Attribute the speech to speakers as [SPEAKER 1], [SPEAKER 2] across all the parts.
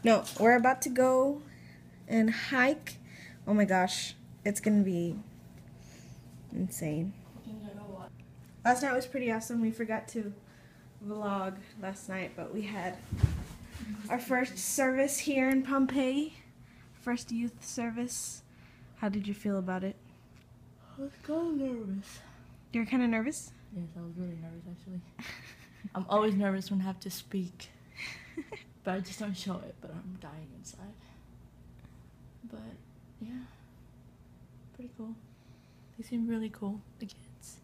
[SPEAKER 1] No, we're about to go and hike. Oh my gosh, it's gonna be insane. Last night was pretty awesome. We forgot to vlog last night, but we had our first service here in Pompeii. First youth service. How did you feel about it?
[SPEAKER 2] I was kind of nervous.
[SPEAKER 1] You were kind of nervous?
[SPEAKER 2] Yes, I was really nervous actually. I'm always nervous when I have to speak. But I just don't show it, but I'm dying inside. But yeah, pretty cool. They seem really cool, the kids.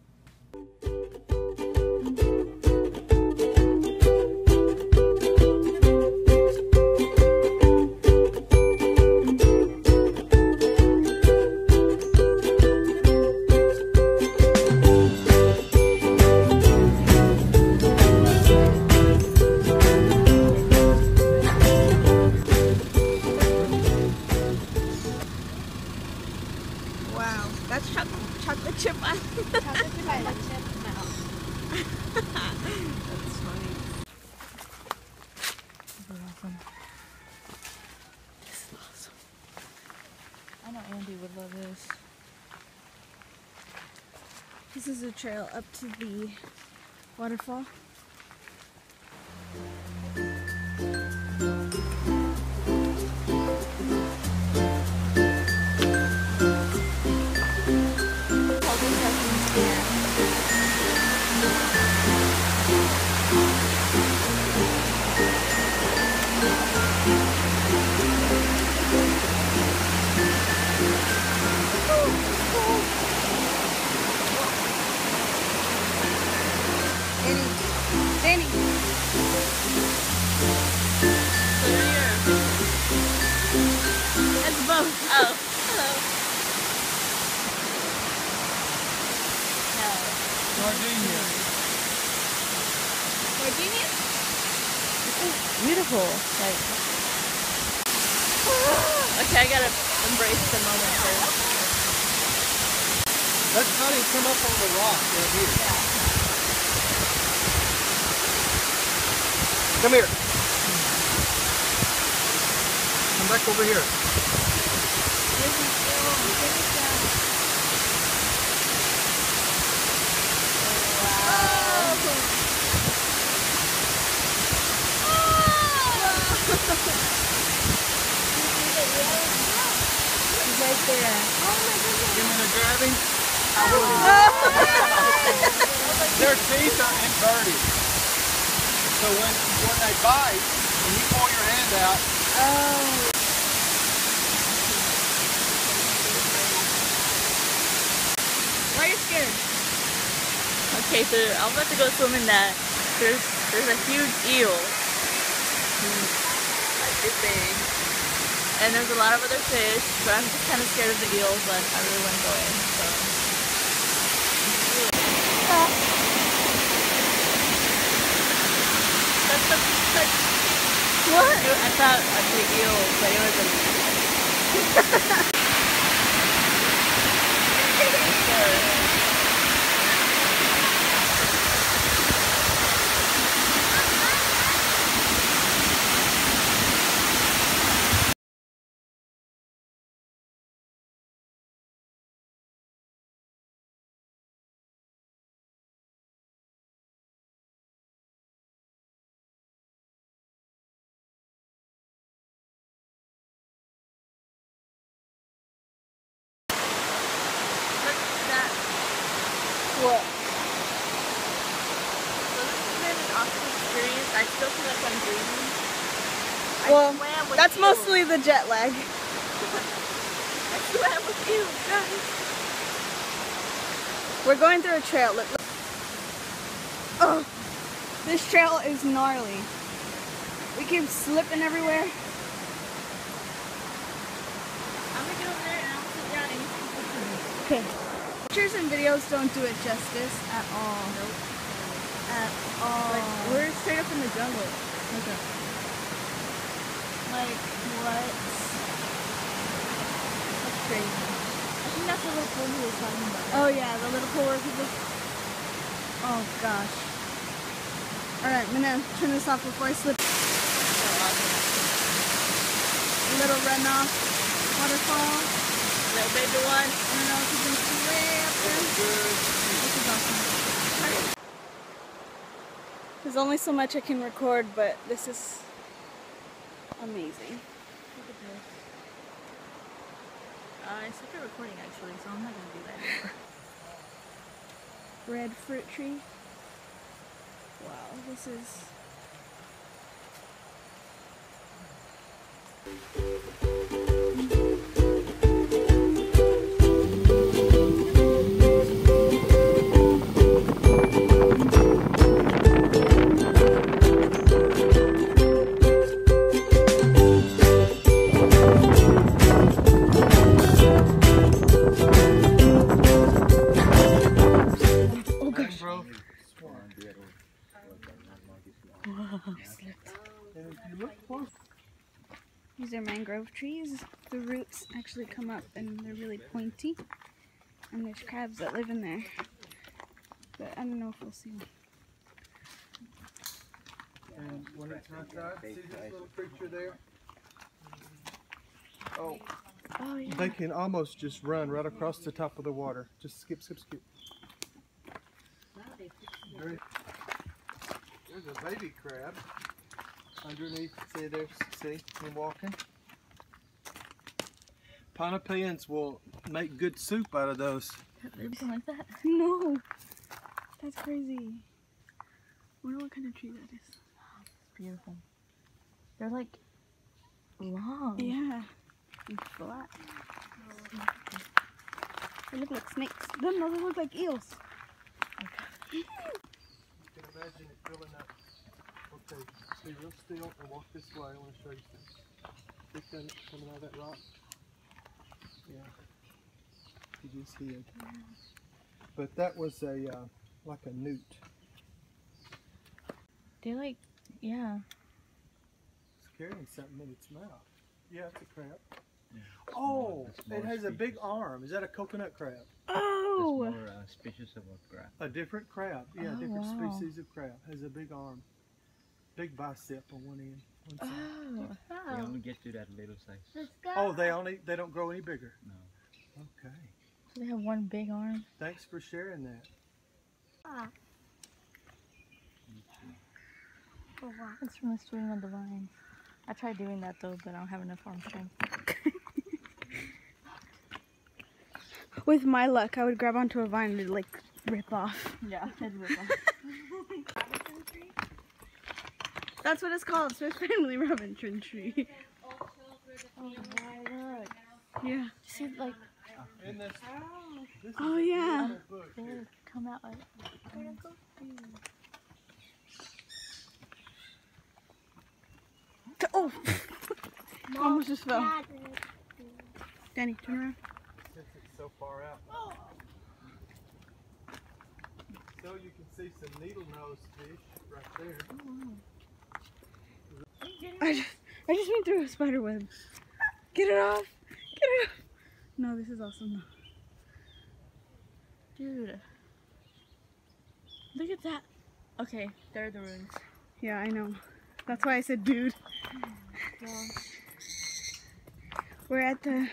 [SPEAKER 1] Wow, that's chocolate chip island.
[SPEAKER 3] Chocolate chip island.
[SPEAKER 1] That's funny.
[SPEAKER 2] This is awesome. This is awesome. I know Andy would love this.
[SPEAKER 1] This is a trail up to the waterfall. Danny. That's a boat.
[SPEAKER 3] Oh, hello.
[SPEAKER 4] Gardenia.
[SPEAKER 3] Gardenia?
[SPEAKER 2] Beautiful. Like,
[SPEAKER 3] Okay, I gotta embrace the moment first.
[SPEAKER 4] Let Connie come up on the rock right here. Come here. Come back over here.
[SPEAKER 1] Right there.
[SPEAKER 4] Give me the grabbing. Their teeth are inverted. So when they bite, and you pull your hand out,
[SPEAKER 1] Why are you scared?
[SPEAKER 3] Okay, so I'm about to go swim in that. There's a huge eel. Like this big. And there's a lot of other fish, so I'm just kind of scared of the eel, but I really want to go in, so. What? I thought I'd be eel, but it was a...
[SPEAKER 1] What?
[SPEAKER 3] So this has been an awesome experience. I still feel like I'm dreaming.
[SPEAKER 1] Well,
[SPEAKER 3] swam with
[SPEAKER 1] that's
[SPEAKER 3] you.
[SPEAKER 1] mostly the jet lag.
[SPEAKER 3] I swam with you, guys.
[SPEAKER 1] We're going through a trail. Look. Oh, this trail is gnarly. We keep slipping everywhere.
[SPEAKER 3] I'm gonna get over there and I'll sit down and you can sit with me.
[SPEAKER 1] Okay. Pictures and videos don't do it justice at all.
[SPEAKER 3] Nope.
[SPEAKER 1] At all.
[SPEAKER 3] Like, we're straight up in the jungle.
[SPEAKER 1] Okay. Like, what?
[SPEAKER 3] That's crazy. I think that's the little pool he was talking about.
[SPEAKER 1] Oh yeah, the little pool where people... Oh gosh. Alright, I'm gonna turn this off before I slip.
[SPEAKER 3] So awesome.
[SPEAKER 1] little runoff waterfall.
[SPEAKER 3] Little baby one.
[SPEAKER 1] I don't know if you can see way up there. This is awesome. There's only so much I can record, but this is amazing.
[SPEAKER 3] Look at this. I started recording actually, so I'm not gonna do that anymore.
[SPEAKER 1] Red fruit tree. Wow, this is... These are mangrove trees. The roots actually come up and they're really pointy. And there's crabs that live in there. But I don't know if we'll see them.
[SPEAKER 4] And when it's not that, see this little creature there? Oh,
[SPEAKER 1] Oh yeah.
[SPEAKER 4] they can almost just run right across the top of the water. Just skip, skip, skip. There's a baby crab underneath. See there? See him walking? Ponapeans will make good soup out of those.
[SPEAKER 3] Something like that.
[SPEAKER 1] No. That's crazy. I wonder what kind of tree that is.
[SPEAKER 3] It's beautiful. They're like long.
[SPEAKER 1] Yeah. And flat. They look like snakes. No, they look like eels.
[SPEAKER 4] You can imagine it filling up. Okay, stay real still and walk this way. I want to show you something. See that coming out of that rock? Yeah. You just see it. But that was a like a newt.
[SPEAKER 3] They're like, yeah.
[SPEAKER 4] It's carrying something in its mouth. Yeah, it's a crab. Yeah, oh, it has a big arm. Is that a coconut crab?
[SPEAKER 1] Oh!
[SPEAKER 5] It's more species of a crab.
[SPEAKER 4] A different crab. Yeah,
[SPEAKER 3] Oh,
[SPEAKER 4] different
[SPEAKER 3] wow.
[SPEAKER 4] species of crab. Has a big arm. Big bicep on one end. One side.
[SPEAKER 3] Oh,
[SPEAKER 5] They
[SPEAKER 3] wow.
[SPEAKER 5] only get to that little size.
[SPEAKER 4] Oh, they don't grow any bigger.
[SPEAKER 5] No.
[SPEAKER 4] Okay.
[SPEAKER 3] So they have one big arm.
[SPEAKER 4] Thanks for sharing that.
[SPEAKER 3] It's from the swing of the vines. I tried doing that though, but I don't have enough arm strength.
[SPEAKER 1] With my luck, I would grab onto a vine and it'd like rip off.
[SPEAKER 3] Yeah, it'd rip them.
[SPEAKER 1] That's what it's called, Swiss Family Robinson tree.
[SPEAKER 3] Oh my look.
[SPEAKER 1] Yeah.
[SPEAKER 3] See, like,
[SPEAKER 4] And this is
[SPEAKER 1] Oh
[SPEAKER 4] a
[SPEAKER 1] yeah.
[SPEAKER 4] beautiful bush
[SPEAKER 3] they
[SPEAKER 4] here.
[SPEAKER 3] come out like.
[SPEAKER 1] Oh! Almost just fell. Danny, turn around.
[SPEAKER 4] Since it's so far out. So you can see some needle-nosed fish right there.
[SPEAKER 1] I just went through a spider web. Get it off! Get it off! No, this is awesome though.
[SPEAKER 3] Dude. Look at that. Okay, there are the ruins.
[SPEAKER 1] Yeah, I know. That's why I said dude.
[SPEAKER 3] Well,
[SPEAKER 1] We're at the,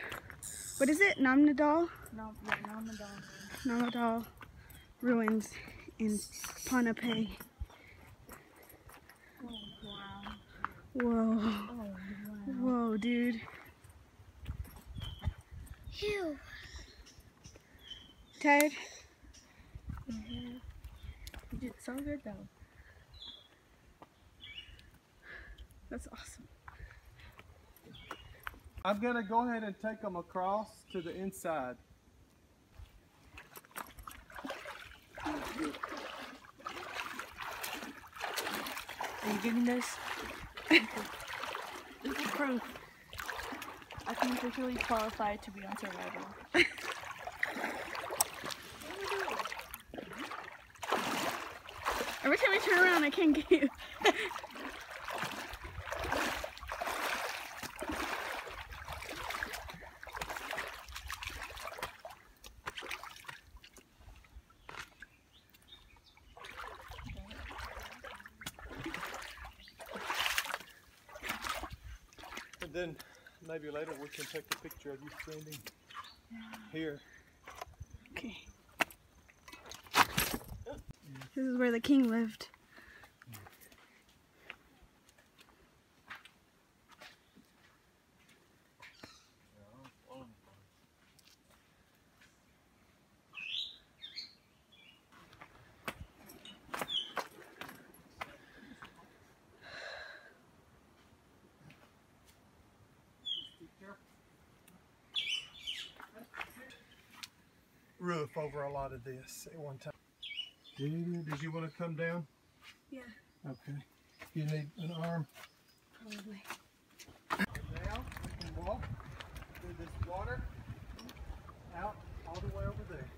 [SPEAKER 1] what is it? Namnadal?
[SPEAKER 3] no, yeah, no, I'm a dog.
[SPEAKER 1] Namnadal ruins in Ponape.
[SPEAKER 3] Oh, wow.
[SPEAKER 1] Whoa.
[SPEAKER 3] Oh, wow.
[SPEAKER 1] Whoa, dude.
[SPEAKER 3] Ew.
[SPEAKER 1] Tired?
[SPEAKER 3] You did so good though.
[SPEAKER 1] That's awesome.
[SPEAKER 4] I'm going to go ahead and take them across to the inside.
[SPEAKER 3] Are you giving this? This is proof. I can officially qualify to be on survival.
[SPEAKER 1] Every time I turn around, I can't get you.
[SPEAKER 4] And then maybe later we can take a picture of you standing here.
[SPEAKER 1] Okay. This is where the king lived.
[SPEAKER 4] Roof over a lot of this at one time. Did you want to come down?
[SPEAKER 1] Yeah.
[SPEAKER 4] Okay. You need an arm?
[SPEAKER 1] Probably.
[SPEAKER 4] Now we can walk through this water out all the way over there.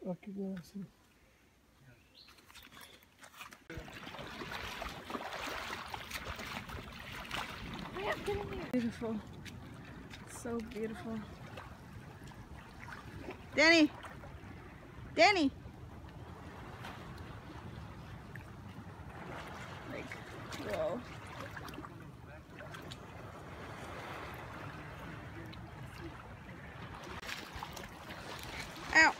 [SPEAKER 4] Okay, well, I see.
[SPEAKER 1] Beautiful. So beautiful. Danny! Danny! Like, whoa. Ow!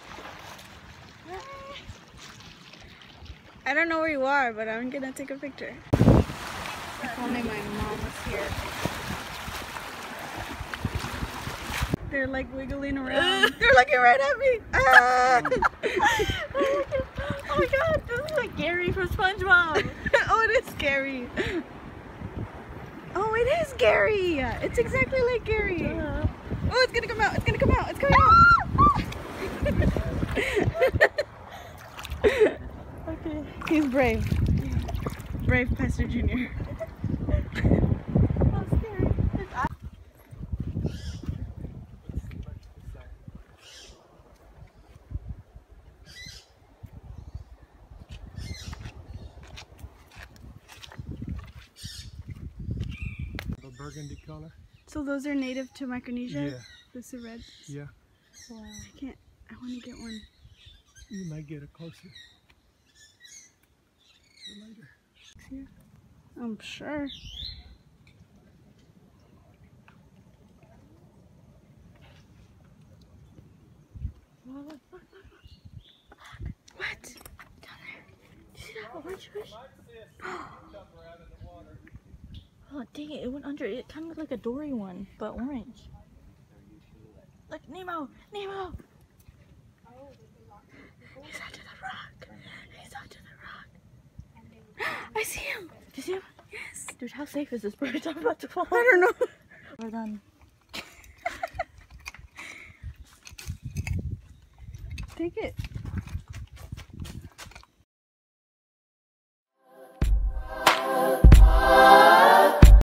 [SPEAKER 1] I don't know where you are, but I'm gonna take a picture. If only my mom was here. They're like wiggling around. They're looking right at me. Ah!
[SPEAKER 2] Oh my god, this is like Gary from SpongeBob.
[SPEAKER 1] Oh, it is Gary. Oh, it is Gary. It's exactly like Gary. Oh, it's gonna come out. It's gonna come out. It's coming out. Okay. He's brave. Brave Pastor Junior.
[SPEAKER 4] Burgundy color.
[SPEAKER 1] So those are native to Micronesia?
[SPEAKER 4] Yeah.
[SPEAKER 1] This is red?
[SPEAKER 4] Yeah.
[SPEAKER 1] Wow. I want to get one.
[SPEAKER 4] You may get a closer. Later.
[SPEAKER 1] Here? I'm sure. What? Down there. See that orange fish?
[SPEAKER 2] Oh dang it, it went under. It kind of looked like a Dory one, but orange. Look, Nemo! Nemo!
[SPEAKER 1] He's under the rock. He's under the rock. I see him.
[SPEAKER 2] Did you see him?
[SPEAKER 1] Yes.
[SPEAKER 2] Dude, how safe is this bird? I'm about to fall.
[SPEAKER 1] I don't know.
[SPEAKER 2] We're done.
[SPEAKER 1] Take it.